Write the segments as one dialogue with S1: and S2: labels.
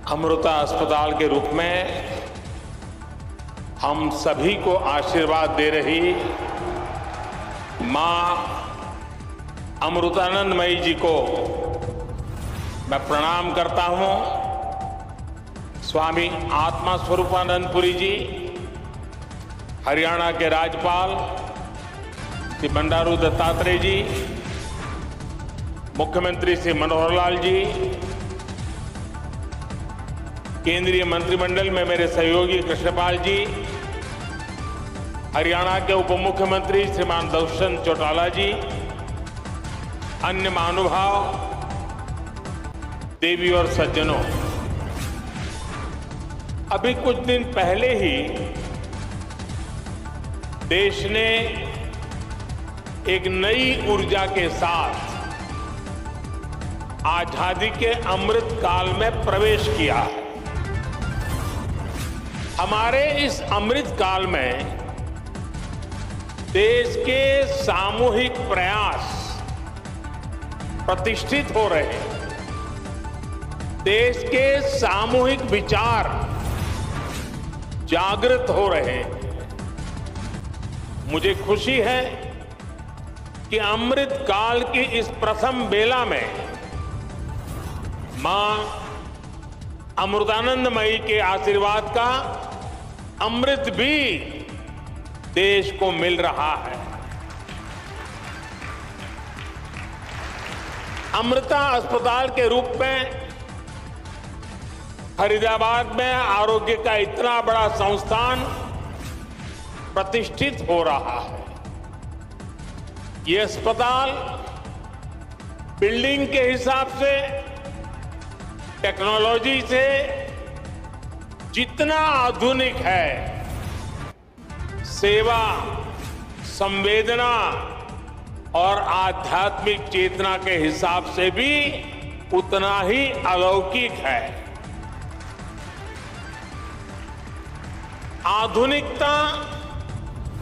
S1: अमृता अस्पताल के रूप में हम सभी को आशीर्वाद दे रही मां अमृतानंदमयी जी को मैं प्रणाम करता हूं। स्वामी आत्मा स्वरूपानंदपुरी जी, हरियाणा के राज्यपाल श्री बंडारू दत्तात्रेय जी, मुख्यमंत्री श्री मनोहर लाल जी, केंद्रीय मंत्रिमंडल में मेरे सहयोगी कृष्णपाल जी, हरियाणा के उप मुख्यमंत्री श्रीमान दुष्यंत चौटाला जी, अन्य महानुभाव, देवी और सज्जनों, अभी कुछ दिन पहले ही देश ने एक नई ऊर्जा के साथ आजादी के अमृत काल में प्रवेश किया है। हमारे इस अमृत काल में देश के सामूहिक प्रयास प्रतिष्ठित हो रहे हैं। देश के सामूहिक विचार जागृत हो रहे हैं। मुझे खुशी है कि अमृत काल की इस प्रथम बेला में मां अमृतानंदमयी के आशीर्वाद का अमृत भी देश को मिल रहा है। अमृता अस्पताल के रूप में फरीदाबाद में आरोग्य का इतना बड़ा संस्थान प्रतिष्ठित हो रहा है। ये अस्पताल बिल्डिंग के हिसाब से, टेक्नोलॉजी से जितना आधुनिक है, सेवा, संवेदना और आध्यात्मिक चेतना के हिसाब से भी उतना ही अलौकिक है। आधुनिकता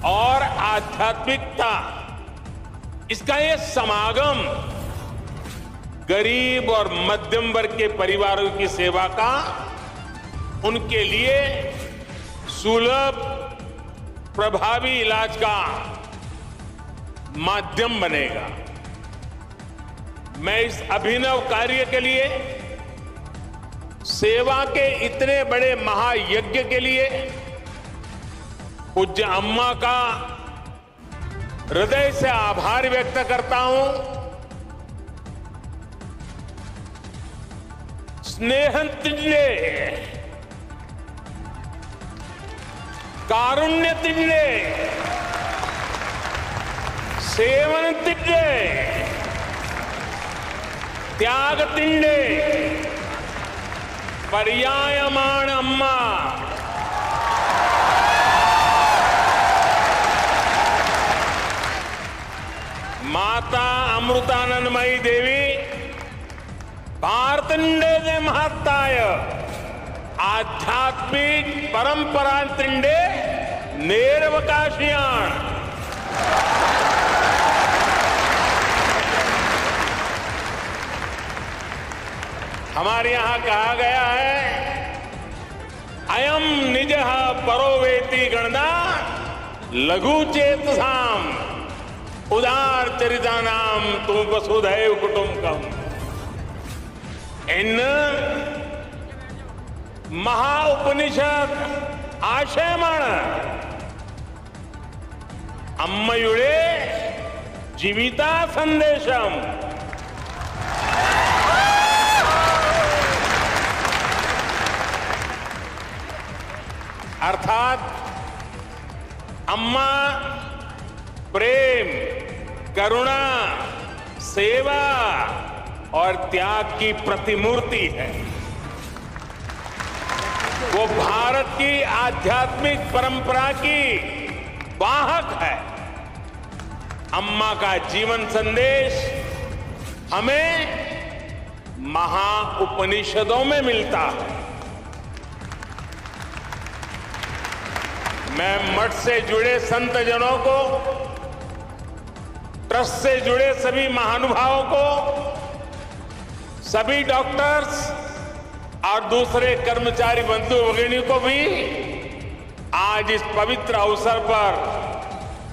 S1: और आध्यात्मिकता, इसका ये समागम गरीब और मध्यम वर्ग के परिवारों की सेवा का उनके लिए सुलभ, प्रभावी इलाज का माध्यम बनेगा। मैं इस अभिनव कार्य के लिए, सेवा के इतने बड़े महायज्ञ के लिए पूज्य अम्मा का हृदय से आभार व्यक्त करता हूं। स्नेहं तिजले, कारुण्य तिजले, सेवन तिजले, त्याग तिंडे, पर्यायमाण अम्मा। माता अमृतानंदमयी देवी भारतंडे दे महत्ताय आध्यात्मिक परंपरा तिंडे नेरवकाशियाण। हमारे यहां कहा गया है, अयम निजः परोवेति गणना लघु चेतसाम उदार चरितानाम तुम वसुधैव कुटुंबकम। इन महाउपनिषद आशयमाण अम्मयुड़े जीविता संदेशम। अर्थात अम्मा प्रेम, करुणा, सेवा और त्याग की प्रतिमूर्ति है। वो भारत की आध्यात्मिक परंपरा की वाहक है। अम्मा का जीवन संदेश हमें महाउपनिषदों में मिलता है। मैं मठ से जुड़े संत जनों को, ट्रस्ट से जुड़े सभी महानुभावों को, सभी डॉक्टर्स, और दूसरे कर्मचारी बंधु भगिनियों को भी आज इस पवित्र अवसर पर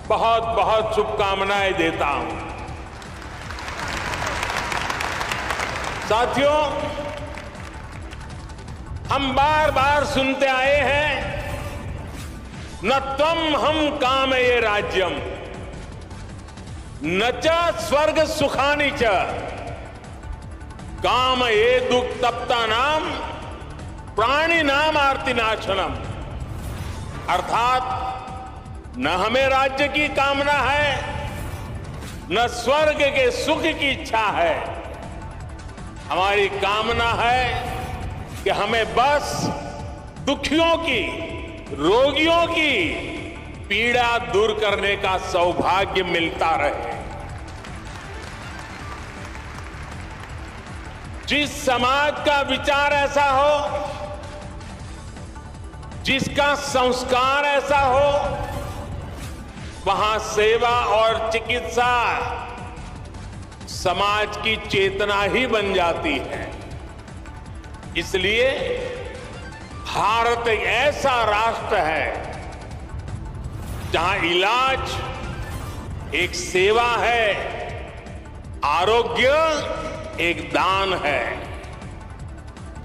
S1: बहुत बहुत शुभकामनाएं देता हूं। साथियों, हम बार बार सुनते आए हैं, न त्वम हम कामये राज्यम न च स्वर्ग सुखानि च कामये दुक्तप्ता नाम प्राणी नाम आर्तिनाशनम। अर्थात न हमें राज्य की कामना है, न स्वर्ग के सुख की इच्छा है। हमारी कामना है कि हमें बस दुखियों की, रोगियों की पीड़ा दूर करने का सौभाग्य मिलता रहे। जिस समाज का विचार ऐसा हो, जिसका संस्कार ऐसा हो, वहां सेवा और चिकित्सा समाज की चेतना ही बन जाती है। इसलिए भारत एक ऐसा राष्ट्र है जहां इलाज एक सेवा है, आरोग्य एक दान है,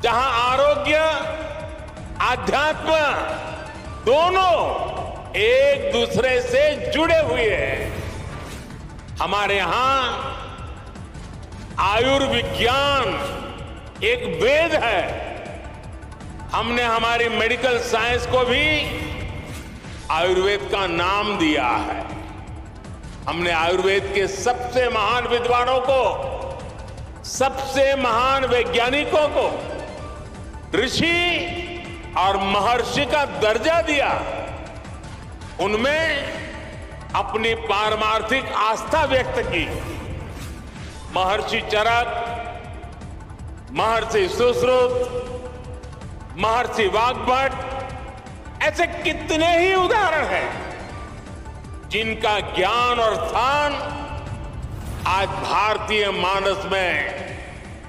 S1: जहां आरोग्य आध्यात्म दोनों एक दूसरे से जुड़े हुए हैं। हमारे यहां आयुर्विज्ञान एक वेद है। हमने हमारी मेडिकल साइंस को भी आयुर्वेद का नाम दिया है। हमने आयुर्वेद के सबसे महान विद्वानों को, सबसे महान वैज्ञानिकों को ऋषि और महर्षि का दर्जा दिया। उनमें अपनी पारमार्थिक आस्था व्यक्त की। महर्षि चरक, महर्षि सुश्रुत, महर्षि वाग्भट, ऐसे कितने ही उदाहरण हैं जिनका ज्ञान और स्थान आज भारतीय मानस में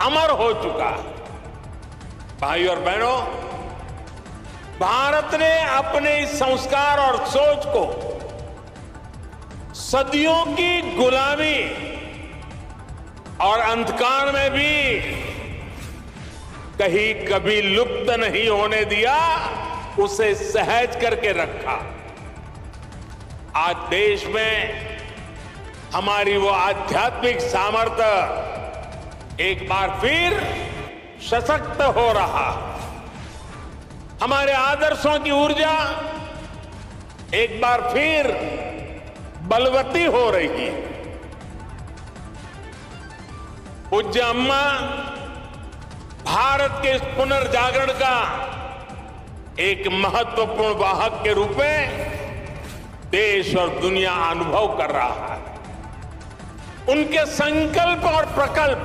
S1: अमर हो चुका है। भाई और बहनों, भारत ने अपने इस संस्कार और सोच को सदियों की गुलामी और अंधकार में भी कहीं कभी लुप्त नहीं होने दिया, उसे सहज करके रखा। आज देश में हमारी वो आध्यात्मिक सामर्थ्य एक बार फिर सशक्त हो रहा। हमारे आदर्शों की ऊर्जा एक बार फिर बलवती हो रही है। पूज्य अम्मा भारत के इस पुनर्जागरण का एक महत्वपूर्ण वाहक के रूप में देश और दुनिया अनुभव कर रहा है। उनके संकल्प और प्रकल्प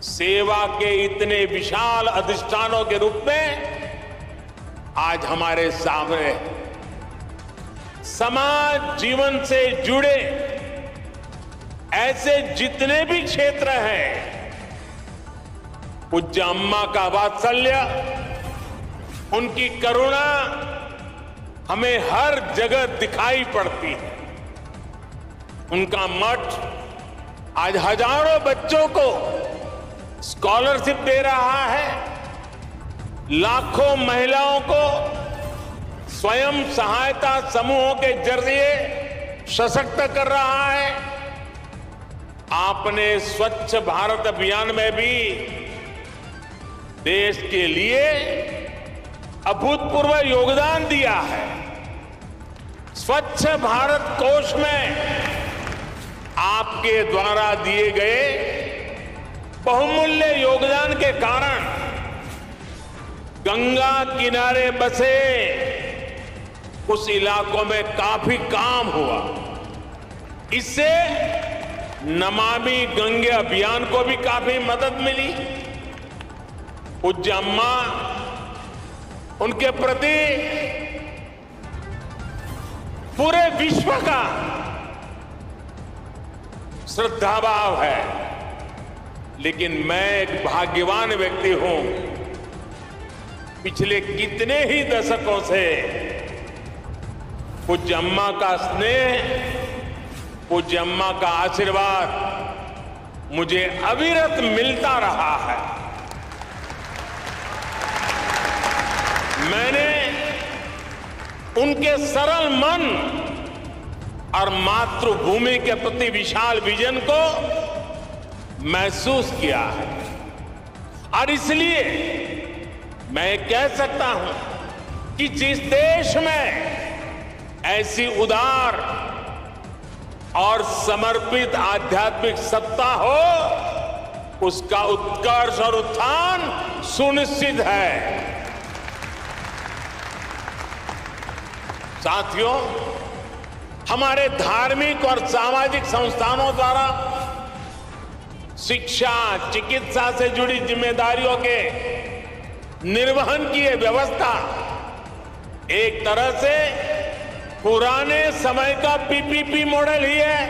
S1: सेवा के इतने विशाल अधिष्ठानों के रूप में आज हमारे सामने है। समाज जीवन से जुड़े ऐसे जितने भी क्षेत्र हैं, पूज्य अम्मा का वात्सल्य, उनकी करुणा हमें हर जगह दिखाई पड़ती है। उनका मठ आज हजारों बच्चों को स्कॉलरशिप दे रहा है, लाखों महिलाओं को स्वयं सहायता समूहों के जरिए सशक्त कर रहा है। आपने स्वच्छ भारत अभियान में भी देश के लिए अभूतपूर्व योगदान दिया है। स्वच्छ भारत कोष में आपके द्वारा दिए गए बहुमूल्य योगदान के कारण गंगा किनारे बसे उस इलाकों में काफी काम हुआ। इससे नमामि गंगे अभियान को भी काफी मदद मिली। पूज्य अम्मा, उनके प्रति पूरे विश्व का श्रद्धाभाव है। लेकिन मैं एक भाग्यवान व्यक्ति हूं। पिछले कितने ही दशकों से पूज्य अम्मा का स्नेह, पूज्य अम्मा का आशीर्वाद मुझे अविरत मिलता रहा है। मैंने उनके सरल मन और मातृभूमि के प्रति विशाल विजन को महसूस किया है और इसलिए मैं कह सकता हूं कि जिस देश में ऐसी उदार और समर्पित आध्यात्मिक सत्ता हो, उसका उत्कर्ष और उत्थान सुनिश्चित है। साथियों, हमारे धार्मिक और सामाजिक संस्थानों द्वारा शिक्षा, चिकित्सा से जुड़ी जिम्मेदारियों के निर्वहन की यह व्यवस्था एक तरह से पुराने समय का पीपीपी मॉडल ही है।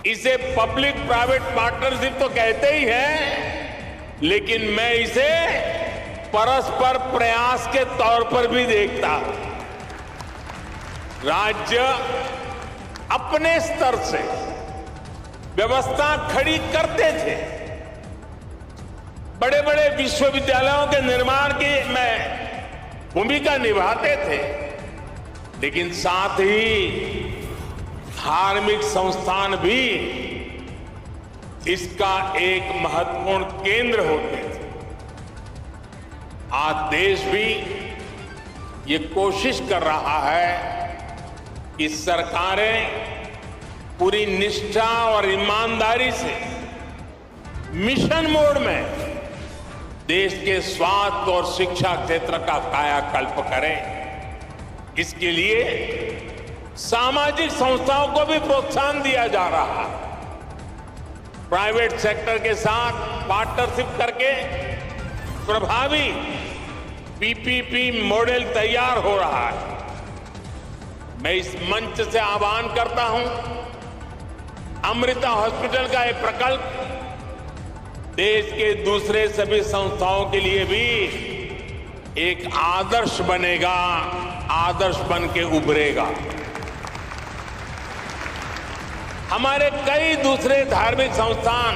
S1: इसे पब्लिक प्राइवेट पार्टनरशिप तो कहते ही हैं, लेकिन मैं इसे परस्पर प्रयास के तौर पर भी देखता हूं। राज्य अपने स्तर से व्यवस्था खड़ी करते थे, बड़े बड़े विश्वविद्यालयों के निर्माण की में भूमिका निभाते थे, लेकिन साथ ही धार्मिक संस्थान भी इसका एक महत्वपूर्ण केंद्र होते थे। आज देश भी ये कोशिश कर रहा है कि सरकारें पूरी निष्ठा और ईमानदारी से मिशन मोड में देश के स्वास्थ्य और शिक्षा क्षेत्र का कायाकल्प करें। इसके लिए सामाजिक संस्थाओं को भी प्रोत्साहन दिया जा रहा है। प्राइवेट सेक्टर के साथ पार्टनरशिप करके प्रभावी पीपीपी मॉडल तैयार हो रहा है। मैं इस मंच से आह्वान करता हूं, अमृता हॉस्पिटल का यह प्रकल्प देश के दूसरे सभी संस्थाओं के लिए भी एक आदर्श बनेगा, आदर्श बन के उभरेगा। हमारे कई दूसरे धार्मिक संस्थान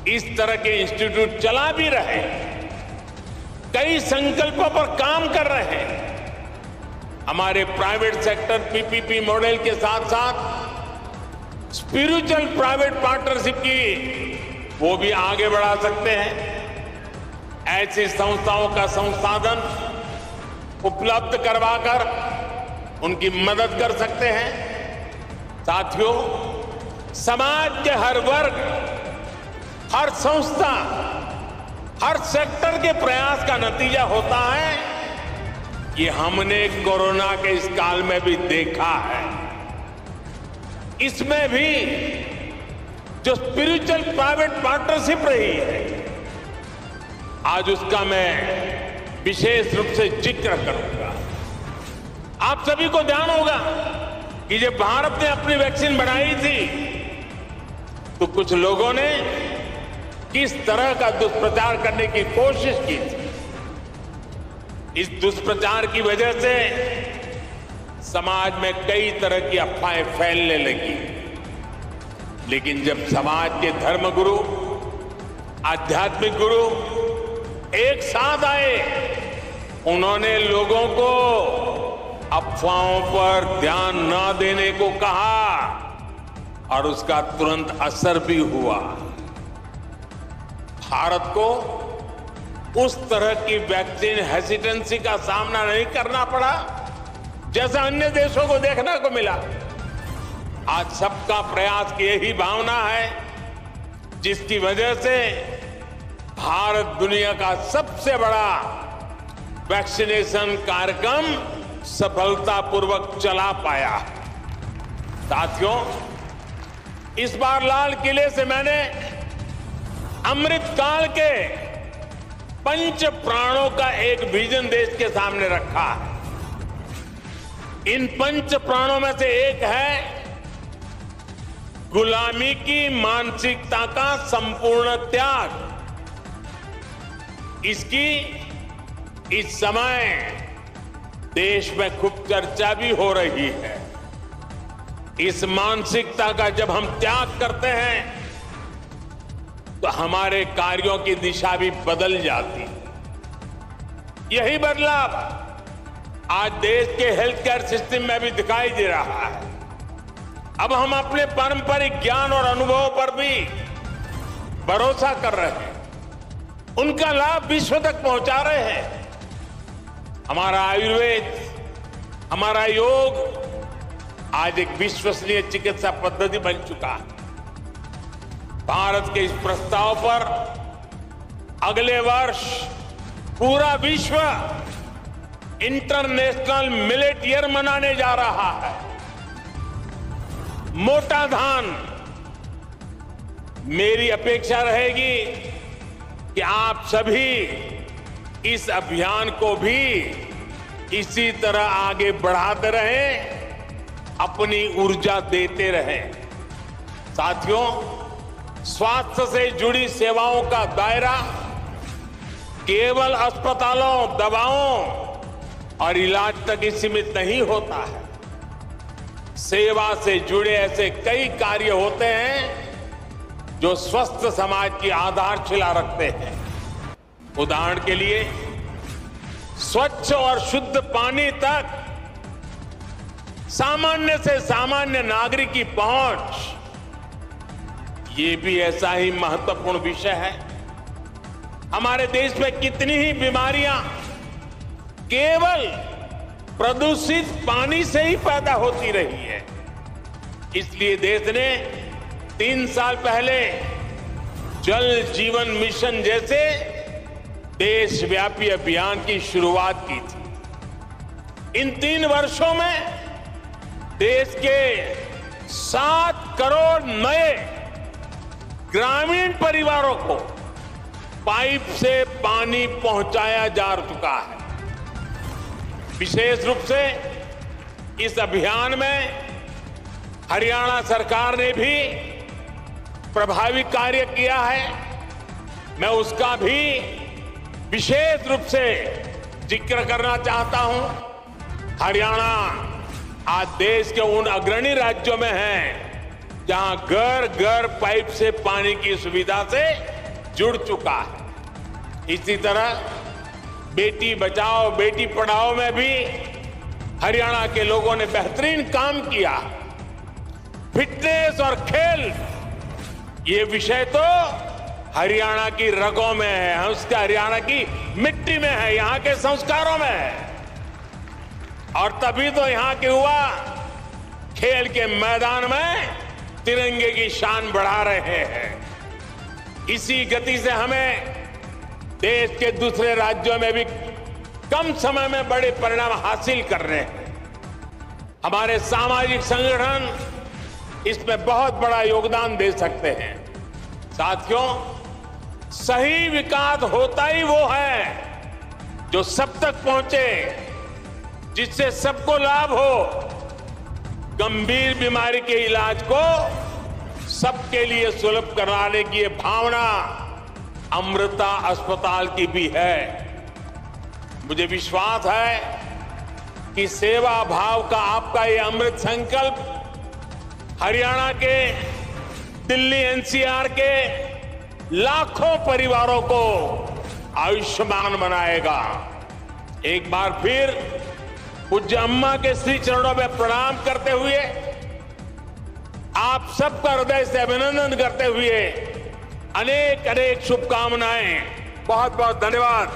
S1: इस तरह के इंस्टीट्यूट चला भी रहे, कई संकल्पों पर काम कर रहे हैं। हमारे प्राइवेट सेक्टर पीपीपी मॉडल के साथ साथ स्पिरिचुअल प्राइवेट पार्टनरशिप की वो भी आगे बढ़ा सकते हैं। ऐसी संस्थाओं का संसाधन उपलब्ध करवाकर उनकी मदद कर सकते हैं। साथियों, समाज के हर वर्ग, हर संस्था, हर सेक्टर के प्रयास का नतीजा होता है। ये हमने कोरोना के इस काल में भी देखा है। इसमें भी जो स्पिरिचुअल प्राइवेट पार्टनरशिप रही है, आज उसका मैं विशेष रूप से जिक्र करूंगा। आप सभी को ध्यान होगा कि जब भारत ने अपनी वैक्सीन बनाई थी तो कुछ लोगों ने किस तरह का दुष्प्रचार करने की कोशिश की थी। इस दुष्प्रचार की वजह से समाज में कई तरह की अफवाहें फैलने लगी, लेकिन जब समाज के धर्मगुरु, आध्यात्मिक गुरु एक साथ आए, उन्होंने लोगों को अफवाहों पर ध्यान न देने को कहा और उसका तुरंत असर भी हुआ। भारत को उस तरह की वैक्सीन हेसिटेंसी का सामना नहीं करना पड़ा जैसा अन्य देशों को देखने को मिला। आज सबका प्रयास की यही भावना है जिसकी वजह से भारत दुनिया का सबसे बड़ा वैक्सीनेशन कार्यक्रम सफलतापूर्वक चला पाया। साथियों, इस बार लाल किले से मैंने अमृत काल के पंच प्राणों का एक विजन देश के सामने रखा है। इन पंच प्राणों में से एक है गुलामी की मानसिकता का संपूर्ण त्याग, इसकी इस समय देश में खूब चर्चा भी हो रही है। इस मानसिकता का जब हम त्याग करते हैं तो हमारे कार्यों की दिशा भी बदल जाती है। यही बदलाव आज देश के हेल्थ केयर सिस्टम में भी दिखाई दे रहा है। अब हम अपने पारंपरिक ज्ञान और अनुभवों पर भी भरोसा कर रहे हैं, उनका लाभ विश्व तक पहुंचा रहे हैं। हमारा आयुर्वेद, हमारा योग आज एक विश्वसनीय चिकित्सा पद्धति बन चुका है। भारत के इस प्रस्ताव पर अगले वर्ष पूरा विश्व इंटरनेशनल मिलेट ईयर मनाने जा रहा है। मोटा धान, मेरी अपेक्षा रहेगी कि आप सभी इस अभियान को भी इसी तरह आगे बढ़ाते रहें, अपनी ऊर्जा देते रहें। साथियों, स्वास्थ्य से जुड़ी सेवाओं का दायरा केवल अस्पतालों, दवाओं और इलाज तक ही सीमित नहीं होता है। सेवा से जुड़े ऐसे कई कार्य होते हैं जो स्वस्थ समाज की आधारशिला रखते हैं। उदाहरण के लिए, स्वच्छ और शुद्ध पानी तक सामान्य से सामान्य नागरिक की पहुंच, ये भी ऐसा ही महत्वपूर्ण विषय है। हमारे देश में कितनी ही बीमारियां केवल प्रदूषित पानी से ही पैदा होती रही है। इसलिए देश ने 3 साल पहले जल जीवन मिशन जैसे देशव्यापी अभियान की शुरुआत की थी। इन 3 वर्षों में देश के 7 करोड़ नए ग्रामीण परिवारों को पाइप से पानी पहुंचाया जा चुका है। विशेष रूप से इस अभियान में हरियाणा सरकार ने भी प्रभावी कार्य किया है। मैं उसका भी विशेष रूप से जिक्र करना चाहता हूं। हरियाणा आज देश के उन अग्रणी राज्यों में है जहां घर घर पाइप से पानी की सुविधा से जुड़ चुका है। इसी तरह बेटी बचाओ बेटी पढ़ाओ में भी हरियाणा के लोगों ने बेहतरीन काम किया। फिटनेस और खेल, ये विषय तो हरियाणा की रगों में है, उसका हरियाणा की मिट्टी में है, यहां के संस्कारों में है। और तभी तो यहां के युवा खेल के मैदान में तिरंगे की शान बढ़ा रहे हैं। इसी गति से हमें देश के दूसरे राज्यों में भी कम समय में बड़े परिणाम हासिल कर रहे हैं। हमारे सामाजिक संगठन इसमें बहुत बड़ा योगदान दे सकते हैं। साथियों, सही विकास होता ही वो है जो सब तक पहुंचे, जिससे सबको लाभ हो। गंभीर बीमारी के इलाज को सबके लिए सुलभ कराने की ये भावना अमृता अस्पताल की भी है। मुझे विश्वास है कि सेवा भाव का आपका ये अमृत संकल्प हरियाणा के, दिल्ली एनसीआर के लाखों परिवारों को आयुष्मान बनाएगा। एक बार फिर पूज्य अम्मा के श्री चरणों में प्रणाम करते हुए, आप सबका हृदय से अभिनंदन करते हुए अनेक अनेक शुभकामनाएं। बहुत बहुत धन्यवाद।